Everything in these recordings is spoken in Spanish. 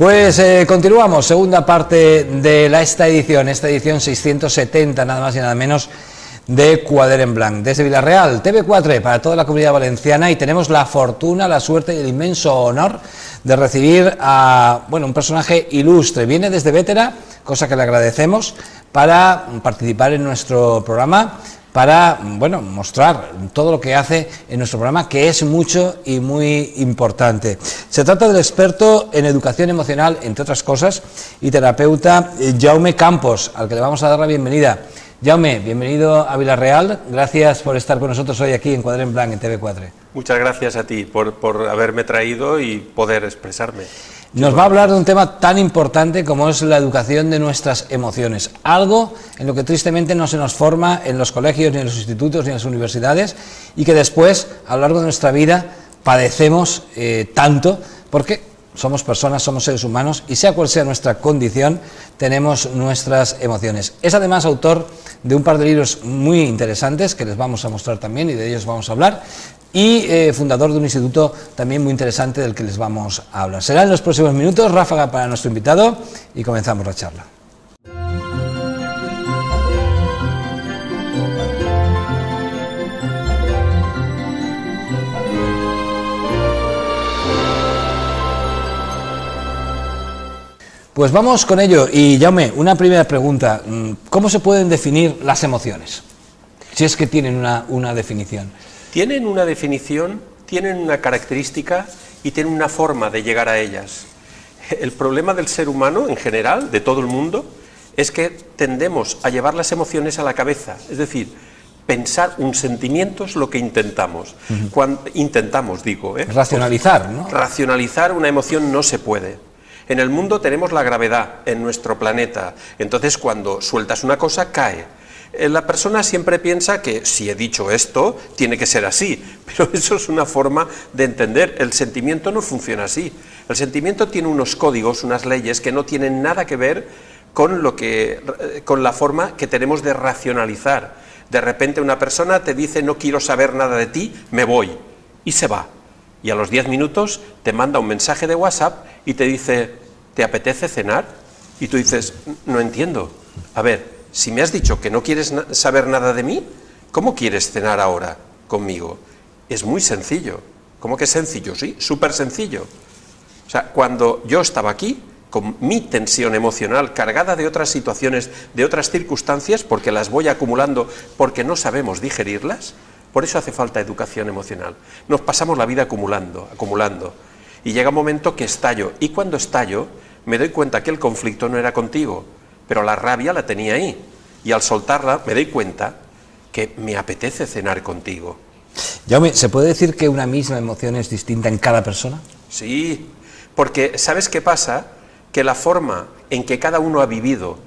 Pues continuamos, segunda parte de esta edición 670, nada más y nada menos, de Quadern en Blanc, desde Villarreal, TV4 para toda la comunidad valenciana, y tenemos la fortuna, la suerte y el inmenso honor de recibir a un personaje ilustre. Viene desde Bétera, cosa que le agradecemos, para participar en nuestro programa, para mostrar todo lo que hace en nuestro programa, que es mucho y muy importante. Se trata del experto en educación emocional, entre otras cosas, y terapeuta Jaume Campos, al que le vamos a dar la bienvenida. Jaume, bienvenido a Villarreal, gracias por estar con nosotros hoy aquí en Quadern en Blanc, en TV4. Muchas gracias a ti por haberme traído y poder expresarme. Nos va a hablar de un tema tan importante como es la educación de nuestras emociones, algo en lo que tristemente no se nos forma en los colegios, ni en los institutos, ni en las universidades, y que después, a lo largo de nuestra vida, padecemos tanto, porque somos personas, somos seres humanos, y sea cual sea nuestra condición, tenemos nuestras emociones. Es además autor de un par de libros muy interesantes, que les vamos a mostrar también, y de ellos vamos a hablar, y fundador de un instituto también muy interesante del que les vamos a hablar. Será en los próximos minutos, ráfaga para nuestro invitado, y comenzamos la charla. Pues vamos con ello, y Jaume, una primera pregunta: ¿cómo se pueden definir las emociones? Si es que tienen una definición. Tienen una definición, tienen una característica y tienen una forma de llegar a ellas. El problema del ser humano en general, de todo el mundo, es que tendemos a llevar las emociones a la cabeza, es decir, pensar un sentimiento es lo que intentamos. Racionalizar, ¿no? Racionalizar una emoción no se puede. En el mundo tenemos la gravedad en nuestro planeta, entonces cuando sueltas una cosa cae. La persona siempre piensa que si he dicho esto, tiene que ser así, pero eso es una forma de entender. El sentimiento no funciona así. El sentimiento tiene unos códigos, unas leyes que no tienen nada que ver con la forma que tenemos de racionalizar. De repente una persona te dice: no quiero saber nada de ti, me voy, y se va. Y a los 10 minutos te manda un mensaje de WhatsApp y te dice: ¿te apetece cenar? Y tú dices: no entiendo. A ver, si me has dicho que no quieres saber nada de mí, ¿cómo quieres cenar ahora conmigo? Es muy sencillo. ¿Cómo que sencillo? Sí, súper sencillo. O sea, cuando yo estaba aquí, con mi tensión emocional cargada de otras situaciones, de otras circunstancias, porque las voy acumulando, porque no sabemos digerirlas, por eso hace falta educación emocional. Nos pasamos la vida acumulando, y llega un momento que estallo, y cuando estallo, me doy cuenta que el conflicto no era contigo, pero la rabia la tenía ahí, y al soltarla me doy cuenta que me apetece cenar contigo. Jaume, ¿se puede decir que una misma emoción es distinta en cada persona? Sí, porque ¿sabes qué pasa? Que la forma en que cada uno ha vivido,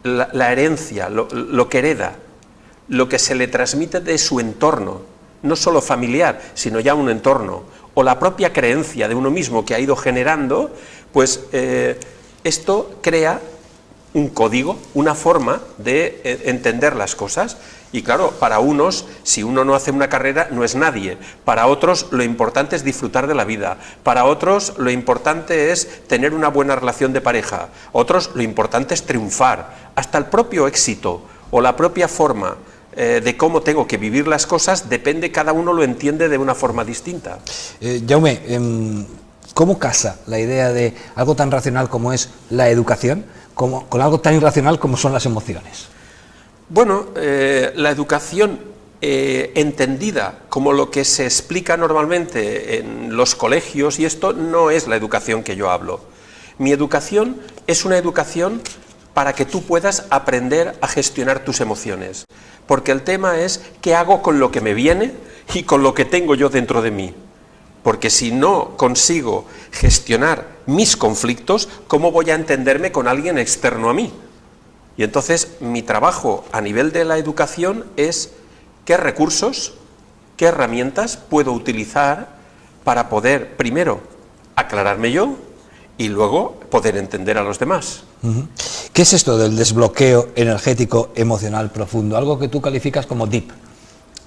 la herencia, lo que hereda, lo que se le transmite de su entorno, no solo familiar, sino ya un entorno, o la propia creencia de uno mismo que ha ido generando, pues esto crea un código, una forma de entender las cosas. Y claro, para unos, si uno no hace una carrera, no es nadie. Para otros, lo importante es disfrutar de la vida. Para otros, lo importante es tener una buena relación de pareja. Otros, lo importante es triunfar. Hasta el propio éxito o la propia forma de cómo tengo que vivir las cosas, depende, cada uno lo entiende de una forma distinta. Jaume, ¿cómo casa la idea de algo tan racional como es la educación con algo tan irracional como son las emociones? Bueno, la educación entendida como lo que se explica normalmente en los colegios, y esto no es la educación que yo hablo. Mi educación es una educación para que tú puedas aprender a gestionar tus emociones, porque el tema es qué hago con lo que me viene y con lo que tengo yo dentro de mí. Porque si no consigo gestionar mis conflictos, ¿cómo voy a entenderme con alguien externo a mí? Y entonces mi trabajo a nivel de la educación es qué recursos, qué herramientas puedo utilizar para poder, primero, aclararme yo y luego poder entender a los demás. ¿Qué es esto del desbloqueo energético emocional profundo? Algo que tú calificas como DEEP.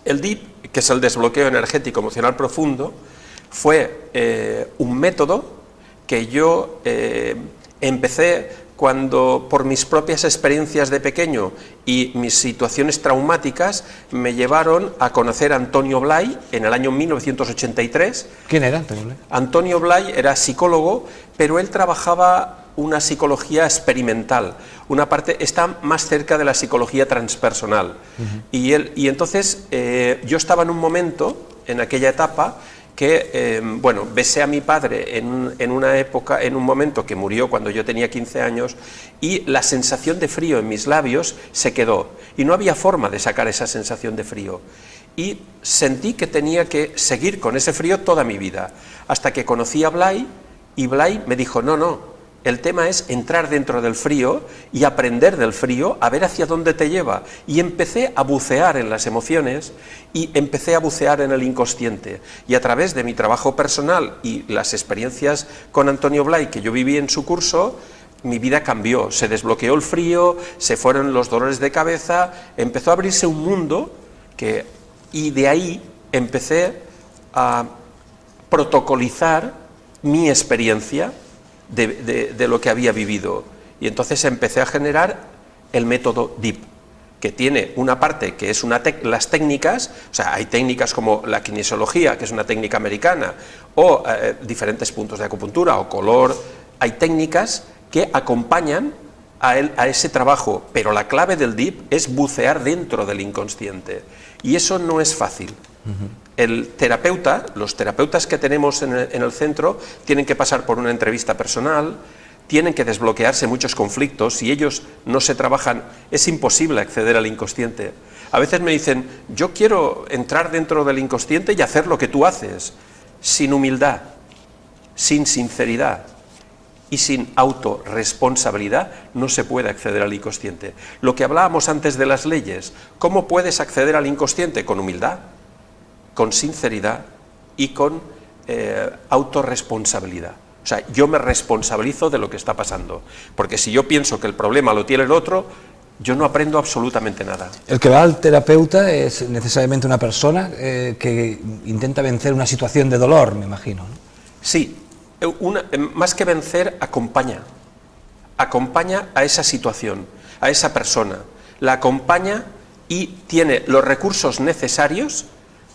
El DEEP, que es el desbloqueo energético emocional profundo, fue un método que yo empecé cuando, por mis propias experiencias de pequeño y mis situaciones traumáticas, me llevaron a conocer a Antonio Blay en el año 1983. ¿Quién era Antonio Blay? Antonio Blay era psicólogo, pero él trabajaba una psicología experimental, una parte está más cerca de la psicología transpersonal. Y entonces yo estaba en un momento, en aquella etapa, que, bueno, besé a mi padre en una época, en un momento que murió cuando yo tenía 15 años, y la sensación de frío en mis labios se quedó, y no había forma de sacar esa sensación de frío. Y sentí que tenía que seguir con ese frío toda mi vida, hasta que conocí a Blay, y Blay me dijo, no, no, el tema es entrar dentro del frío y aprender del frío, a ver hacia dónde te lleva. Y empecé a bucear en las emociones y empecé a bucear en el inconsciente. Y a través de mi trabajo personal y las experiencias con Antonio Blay que yo viví en su curso, mi vida cambió, se desbloqueó el frío, se fueron los dolores de cabeza, empezó a abrirse un mundo y de ahí empecé a protocolizar mi experiencia de lo que había vivido, y entonces empecé a generar el método DIP, que tiene una parte que es las técnicas, o sea, hay técnicas como la kinesiología, que es una técnica americana, o diferentes puntos de acupuntura o color, hay técnicas que acompañan a ese trabajo, pero la clave del DIP es bucear dentro del inconsciente, y eso no es fácil. El terapeuta, los terapeutas que tenemos en el centro, tienen que pasar por una entrevista personal, tienen que desbloquearse muchos conflictos, si ellos no se trabajan, es imposible acceder al inconsciente. A veces me dicen, yo quiero entrar dentro del inconsciente y hacer lo que tú haces, sin humildad, sin sinceridad y sin autorresponsabilidad, no se puede acceder al inconsciente. Lo que hablábamos antes de las leyes, ¿cómo puedes acceder al inconsciente? Con humildad, con sinceridad y con autorresponsabilidad. O sea, yo me responsabilizo de lo que está pasando, porque si yo pienso que el problema lo tiene el otro, yo no aprendo absolutamente nada. El que va al terapeuta es necesariamente una persona que intenta vencer una situación de dolor, me imagino, ¿no? Sí, más que vencer, acompaña a esa situación, a esa persona, la acompaña y tiene los recursos necesarios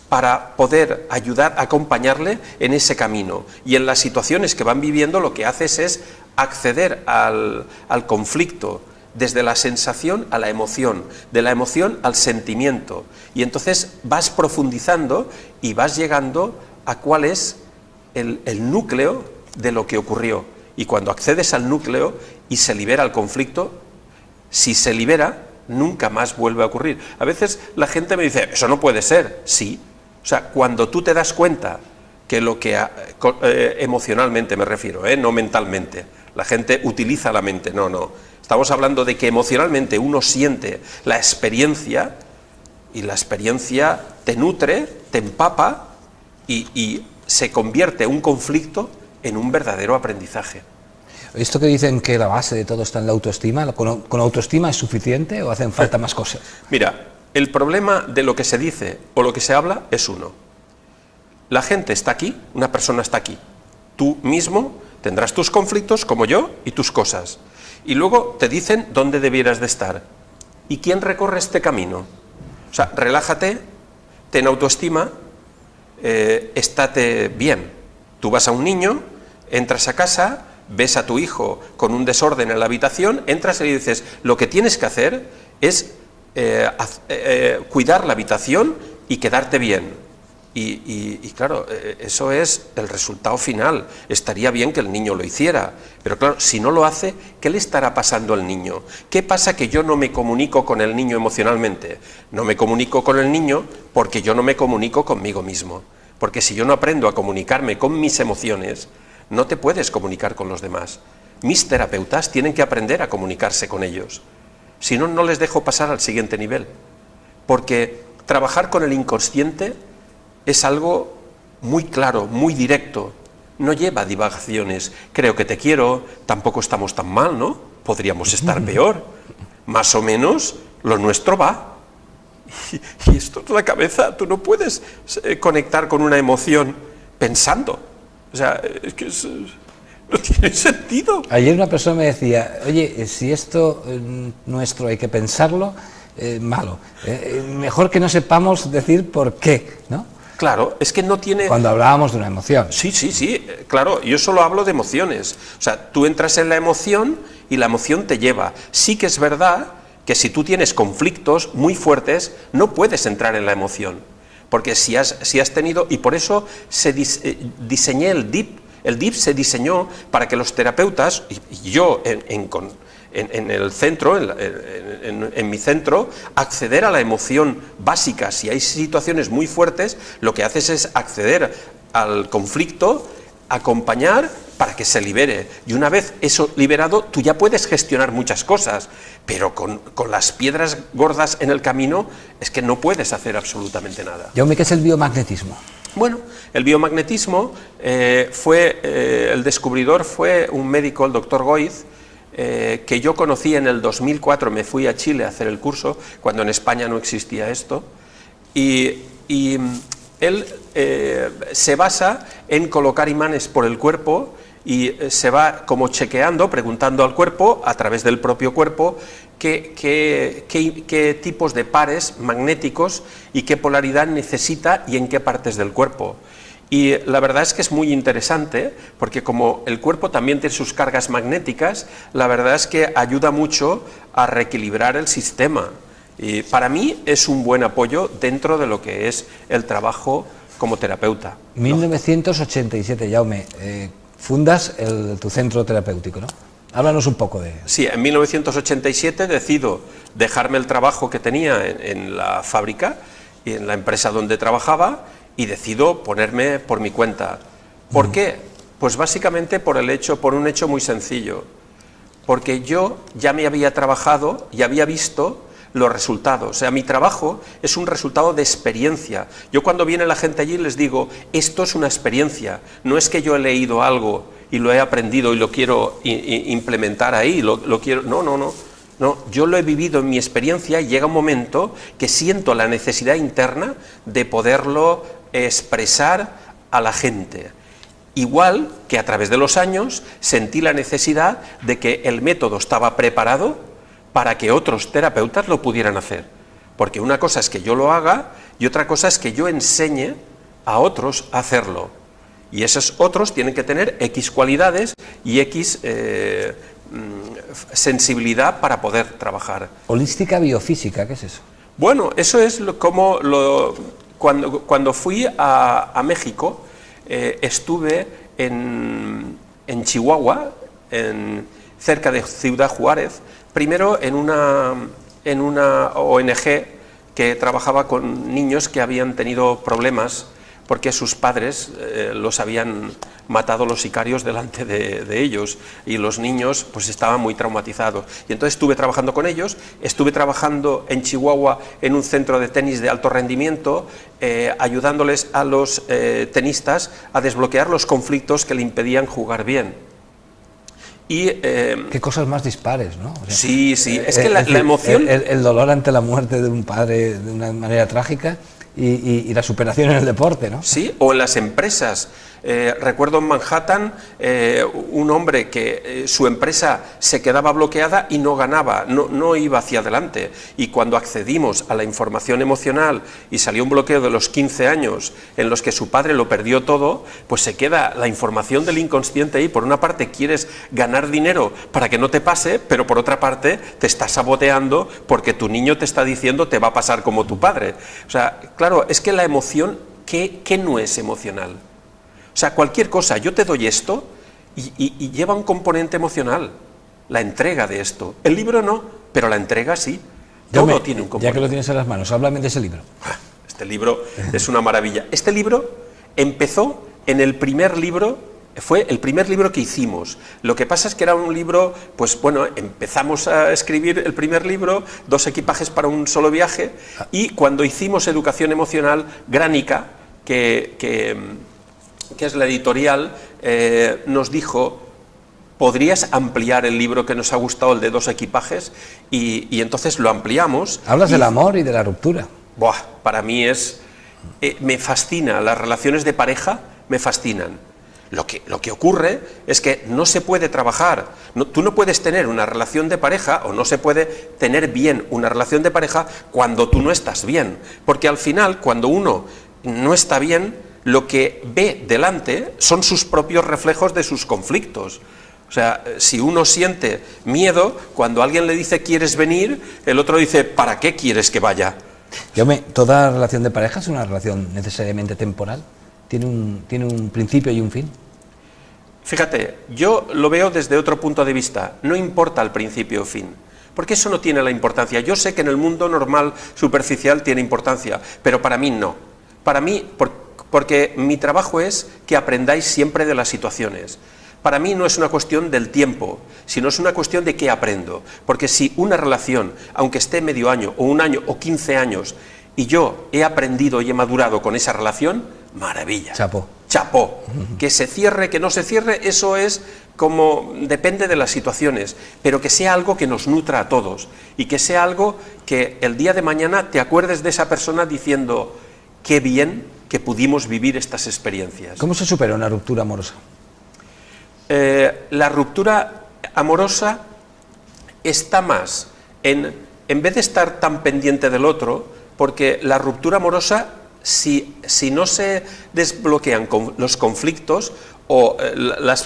para poder ayudar, acompañarle en ese camino. Y en las situaciones que van viviendo lo que haces es acceder al conflicto, desde la sensación a la emoción, de la emoción al sentimiento. Y entonces vas profundizando y vas llegando a cuál es el núcleo de lo que ocurrió. Y cuando accedes al núcleo y se libera el conflicto, si se libera, nunca más vuelve a ocurrir. A veces la gente me dice, eso no puede ser. Sí. O sea, cuando tú te das cuenta que lo que emocionalmente me refiero, no mentalmente, la gente utiliza la mente, no. Estamos hablando de que emocionalmente uno siente la experiencia y la experiencia te nutre, te empapa y se convierte un conflicto en un verdadero aprendizaje. Esto que dicen que la base de todo está en la autoestima, ¿con autoestima es suficiente o hacen falta más cosas? Mira, el problema de lo que se dice o lo que se habla es uno. La gente está aquí, una persona está aquí. Tú mismo tendrás tus conflictos, como yo, y tus cosas. Y luego te dicen dónde debieras de estar. ¿Y quién recorre este camino? O sea, relájate, ten autoestima, estate bien. Tú vas a un niño, entras a casa, ves a tu hijo con un desorden en la habitación, entras y le dices, lo que tienes que hacer es cuidar la habitación y quedarte bien. Y claro, eso es el resultado final. Estaría bien que el niño lo hiciera, pero claro, si no lo hace, ¿qué le estará pasando al niño? ¿Qué pasa que yo no me comunico con el niño emocionalmente? No me comunico con el niño porque yo no me comunico conmigo mismo. Porque si yo no aprendo a comunicarme con mis emociones, no te puedes comunicar con los demás. Mis terapeutas tienen que aprender a comunicarse con ellos. Si no, no les dejo pasar al siguiente nivel. Porque trabajar con el inconsciente es algo muy claro, muy directo. No lleva divagaciones. Creo que te quiero, tampoco estamos tan mal, ¿no? Podríamos estar peor. Más o menos lo nuestro va. Y esto es la cabeza. Tú no puedes conectar con una emoción pensando. O sea, es que No tiene sentido. Ayer una persona me decía, oye, si esto nuestro hay que pensarlo, malo. Mejor que no sepamos decir por qué, ¿no? Claro, es que no tiene... Cuando hablábamos de una emoción. Sí, claro, yo solo hablo de emociones. O sea, tú entras en la emoción y la emoción te lleva. Sí que es verdad que si tú tienes conflictos muy fuertes, no puedes entrar en la emoción. Porque si has tenido... Y por eso diseñé el DIP. El DIP se diseñó para que los terapeutas, y yo en el centro, en mi centro, acceder a la emoción básica. Si hay situaciones muy fuertes, lo que haces es acceder al conflicto, acompañar para que se libere. Y una vez eso liberado, tú ya puedes gestionar muchas cosas, pero con las piedras gordas en el camino es que no puedes hacer absolutamente nada. Jaume, ¿qué es el biomagnetismo? Bueno, el biomagnetismo el descubridor fue un médico, el doctor Goiz, que yo conocí en el 2004, me fui a Chile a hacer el curso, cuando en España no existía esto, y él se basa en colocar imanes por el cuerpo y se va como chequeando, preguntando al cuerpo, a través del propio cuerpo, qué tipos de pares magnéticos y qué polaridad necesita y en qué partes del cuerpo. Y la verdad es que es muy interesante, porque como el cuerpo también tiene sus cargas magnéticas, la verdad es que ayuda mucho a reequilibrar el sistema. Y para mí es un buen apoyo dentro de lo que es el trabajo como terapeuta. 1987, Jaume, fundas tu centro terapéutico, ¿no? Háblanos un poco de... Sí, en 1987 decido dejarme el trabajo que tenía en la fábrica y en la empresa donde trabajaba, y decido ponerme por mi cuenta. ¿Por qué? Pues básicamente por un hecho muy sencillo. Porque yo ya me había trabajado y había visto los resultados. O sea, mi trabajo es un resultado de experiencia. Yo cuando viene la gente allí les digo, esto es una experiencia. No es que yo he leído algo y lo he aprendido y lo quiero implementar ahí, lo quiero... No, yo lo he vivido en mi experiencia y llega un momento que siento la necesidad interna de poderlo expresar a la gente. Igual que a través de los años sentí la necesidad de que el método estaba preparado para que otros terapeutas lo pudieran hacer. Porque una cosa es que yo lo haga y otra cosa es que yo enseñe a otros a hacerlo. Y esos otros tienen que tener X cualidades y X sensibilidad para poder trabajar. Holística biofísica, ¿qué es eso? Bueno, eso es cuando fui a México, estuve en Chihuahua, cerca de Ciudad Juárez, primero en una ONG que trabajaba con niños que habían tenido problemas porque sus padres los habían matado los sicarios delante de ellos, y los niños pues estaban muy traumatizados. Y entonces estuve trabajando con ellos, estuve trabajando en Chihuahua en un centro de tenis de alto rendimiento, ayudándoles a los tenistas a desbloquear los conflictos que le impedían jugar bien. Y, qué cosas más dispares, ¿no? O sea, sí, es que la emoción... El dolor ante la muerte de un padre de una manera trágica y la superación en el deporte, ¿no? Sí, o en las empresas. Recuerdo en Manhattan un hombre que su empresa se quedaba bloqueada y no ganaba, no iba hacia adelante. Y cuando accedimos a la información emocional y salió un bloqueo de los 15 años en los que su padre lo perdió todo, pues se queda la información del inconsciente ahí. Por una parte quieres ganar dinero para que no te pase, pero por otra parte te estás saboteando porque tu niño te está diciendo te va a pasar como tu padre. O sea, claro, es que la emoción, ¿qué no es emocional? O sea, cualquier cosa, yo te doy esto y lleva un componente emocional, la entrega de esto. El libro no, pero la entrega sí. Todo tiene un componente. Ya que lo tienes en las manos, háblame de ese libro. Este libro es una maravilla. Este libro empezó en el primer libro, fue el primer libro que hicimos. Lo que pasa es que era un libro, pues bueno, empezamos a escribir el primer libro, 2 equipajes para un solo viaje, y cuando hicimos Educación Emocional, Gránica, que es la editorial, nos dijo, ¿podrías ampliar el libro que nos ha gustado, el de 2 equipajes? Y entonces lo ampliamos. Hablas del amor y de la ruptura. Buah, para mí me fascina, las relaciones de pareja me fascinan. Lo que ocurre es que no se puede trabajar, tú no puedes tener una relación de pareja, o no se puede tener bien una relación de pareja cuando tú no estás bien, porque al final, cuando uno no está bien, lo que ve delante son sus propios reflejos de sus conflictos. O sea, si uno siente miedo, cuando alguien le dice ¿quieres venir?, el otro dice ¿para qué quieres que vaya? ¿Toda relación de pareja es una relación necesariamente temporal? ¿Tiene un principio y un fin? Fíjate, yo lo veo desde otro punto de vista. No importa el principio o fin, porque eso no tiene la importancia. Yo sé que en el mundo normal, superficial, tiene importancia, pero para mí no. Para mí, porque mi trabajo es que aprendáis siempre de las situaciones. Para mí no es una cuestión del tiempo, sino es una cuestión de qué aprendo. Porque si una relación, aunque esté medio año, o un año, o 15 años, y yo he aprendido y he madurado con esa relación, maravilla. Chapó. Chapó. Que se cierre, que no se cierre, eso es como, depende de las situaciones, pero que sea algo que nos nutra a todos, y que sea algo que el día de mañana te acuerdes de esa persona diciendo, qué bien que pudimos vivir estas experiencias. ¿Cómo se supera una ruptura amorosa? La ruptura amorosa está más en vez de estar tan pendiente del otro, porque la ruptura amorosa, si no se desbloquean los conflictos o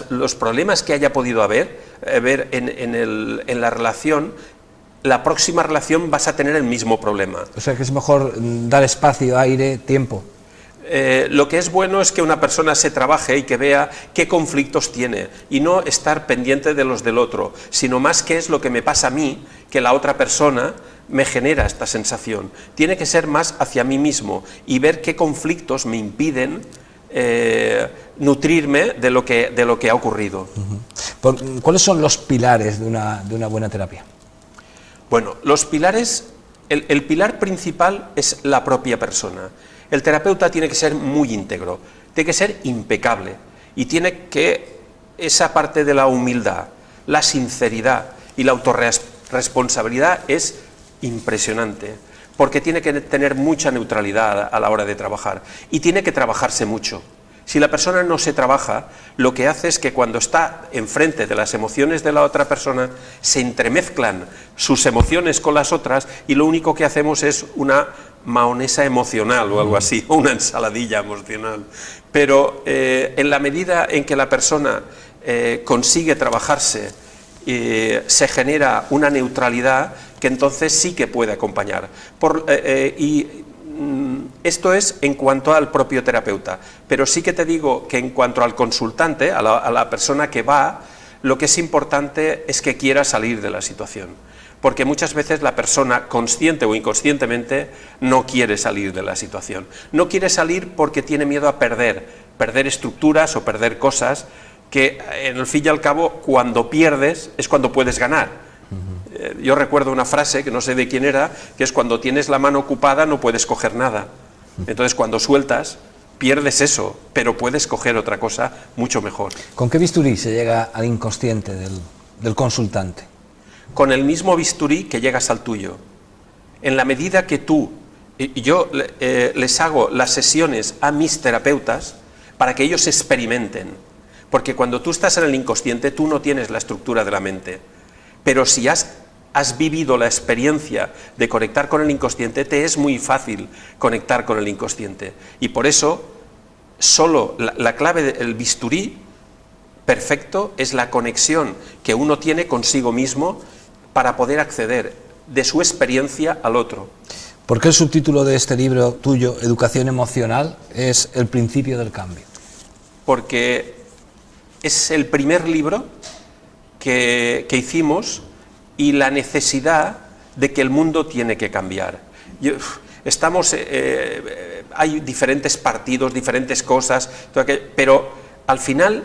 los problemas que haya podido haber en la relación, la próxima relación vas a tener el mismo problema. O sea que es mejor dar espacio, aire, tiempo. Lo que es bueno es que una persona se trabaje y que vea qué conflictos tiene, y no estar pendiente de los del otro, sino más qué es lo que me pasa a mí, que la otra persona me genera esta sensación. Tiene que ser más hacia mí mismo y ver qué conflictos me impiden nutrirme de lo que ha ocurrido. ¿Cuáles son los pilares de una buena terapia? Bueno, los pilares, el pilar principal es la propia persona. El terapeuta tiene que ser muy íntegro, tiene que ser impecable, y tiene que, esa parte de la humildad, la sinceridad y la autorresponsabilidad es impresionante, porque tiene que tener mucha neutralidad a la hora de trabajar, y tiene que trabajarse mucho. Si la persona no se trabaja, lo que hace es que cuando está enfrente de las emociones de la otra persona, se entremezclan sus emociones con las otras, y lo único que hacemos es una mahonesa emocional o algo así, o una ensaladilla emocional. Pero en la medida en que la persona consigue trabajarse, se genera una neutralidad que entonces sí que puede acompañar. Esto es en cuanto al propio terapeuta, pero sí que te digo que en cuanto al consultante, a la persona que va, lo que es importante es que quiera salir de la situación, porque muchas veces la persona, consciente o inconscientemente, no quiere salir de la situación. No quiere salir porque tiene miedo a perder estructuras o perder cosas que, en el fin y al cabo, cuando pierdes es cuando puedes ganar. Yo recuerdo una frase, que no sé de quién era, que es: cuando tienes la mano ocupada no puedes coger nada. Entonces, cuando sueltas, pierdes eso, pero puedes coger otra cosa mucho mejor. ¿Con qué bisturí se llega al inconsciente del consultante? Con el mismo bisturí que llegas al tuyo. En la medida que yo les hago las sesiones a mis terapeutas para que ellos experimenten, porque cuando tú estás en el inconsciente tú no tienes la estructura de la mente, pero si has vivido la experiencia de conectar con el inconsciente, te es muy fácil conectar con el inconsciente, y por eso solo la clave del bisturí perfecto es la conexión que uno tiene consigo mismo para poder acceder de su experiencia al otro. ¿Por qué el subtítulo de este libro tuyo, Educación Emocional, es El principio del cambio? Porque es el primer libro que hicimos, y la necesidad de que el mundo tiene que cambiar. Hay diferentes partidos, diferentes cosas, pero al final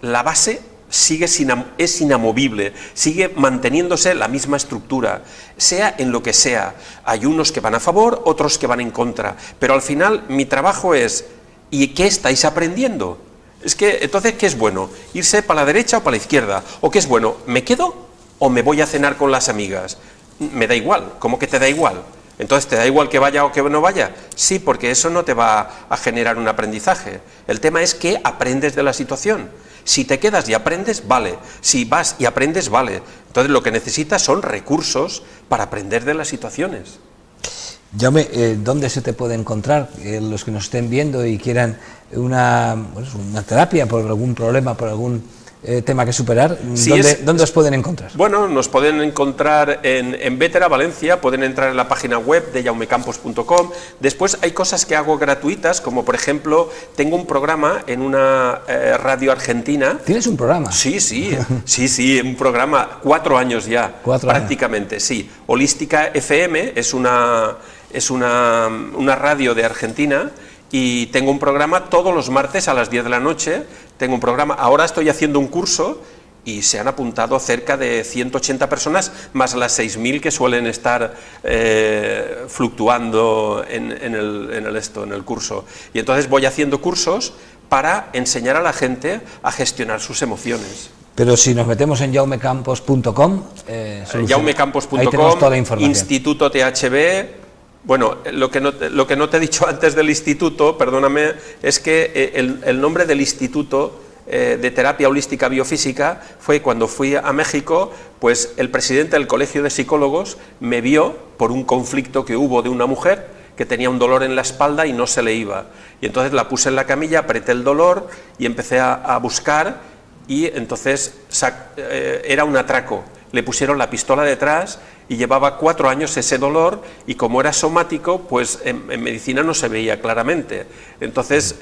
la base es inamovible, sigue manteniéndose la misma estructura, sea en lo que sea. Hay unos que van a favor, otros que van en contra, pero al final mi trabajo es: ¿y qué estáis aprendiendo? Es que, entonces, ¿qué es bueno? ¿Irse para la derecha o para la izquierda? ¿O qué es bueno? ¿Me quedo o me voy a cenar con las amigas? Me da igual. ¿Cómo que te da igual? Entonces, ¿te da igual que vaya o que no vaya? Sí, porque eso no te va a generar un aprendizaje. El tema es que aprendes de la situación. Si te quedas y aprendes, vale. Si vas y aprendes, vale. Entonces, lo que necesitas son recursos para aprender de las situaciones. Jaume, ¿dónde se te puede encontrar? Los que nos estén viendo y quieran una terapia por algún problema, por algún tema que superar, ¿dónde os pueden encontrar? Bueno, nos pueden encontrar en Vétera, Valencia, pueden entrar en la página web de jaumecampos.com. Después hay cosas que hago gratuitas, como por ejemplo, tengo un programa en una radio argentina. ¿Tienes un programa? Sí, un programa, 4 años ya, prácticamente, sí. Holística FM es una radio de Argentina. Y tengo un programa todos los martes a las 10 de la noche, tengo un programa, ahora estoy haciendo un curso y se han apuntado cerca de 180 personas, más las 6.000 que suelen estar fluctuando en el curso. Y entonces voy haciendo cursos para enseñar a la gente a gestionar sus emociones. Pero si nos metemos en jaumecampos.com, jaumecampos.com, toda la información. Instituto THB. Bueno, lo que no te he dicho antes del instituto, perdóname, es que el nombre del instituto de terapia holística biofísica fue cuando fui a México, pues el presidente del Colegio de Psicólogos me vio por un conflicto que hubo de una mujer que tenía un dolor en la espalda y no se le iba. Y entonces la puse en la camilla, apreté el dolor y empecé a buscar y entonces era un atraco. Le pusieron la pistola detrás y llevaba 4 años ese dolor y como era somático, pues en medicina no se veía claramente. Entonces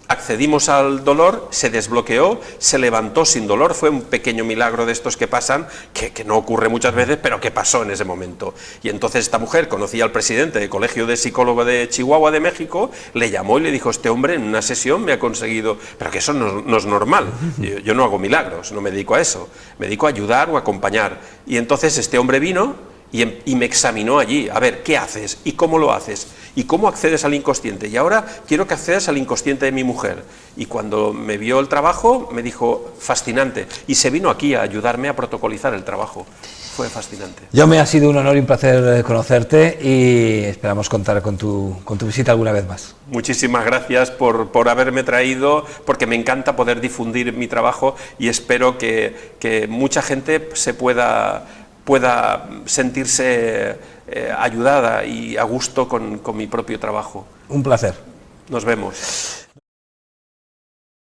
accedimos al dolor, se desbloqueó, se levantó sin dolor, fue un pequeño milagro de estos que pasan, que no ocurre muchas veces, pero que pasó en ese momento. Y entonces esta mujer conocía al presidente del Colegio de Psicólogos de Chihuahua de México, le llamó y le dijo, este hombre en una sesión me ha conseguido, pero que eso no es normal, yo no hago milagros, no me dedico a eso, me dedico a ayudar o a acompañar. Y entonces este hombre vino y me examinó allí, a ver, ¿qué haces? ¿Y cómo lo haces? ¿Y cómo accedes al inconsciente? Y ahora quiero que accedas al inconsciente de mi mujer. Y cuando me vio el trabajo, me dijo, fascinante. Y se vino aquí a ayudarme a protocolizar el trabajo. Fue fascinante. Me ha sido un honor y un placer conocerte y esperamos contar con tu visita alguna vez más. Muchísimas gracias por haberme traído, porque me encanta poder difundir mi trabajo y espero que mucha gente se pueda sentirse ayudada y a gusto con mi propio trabajo. Un placer. Nos vemos.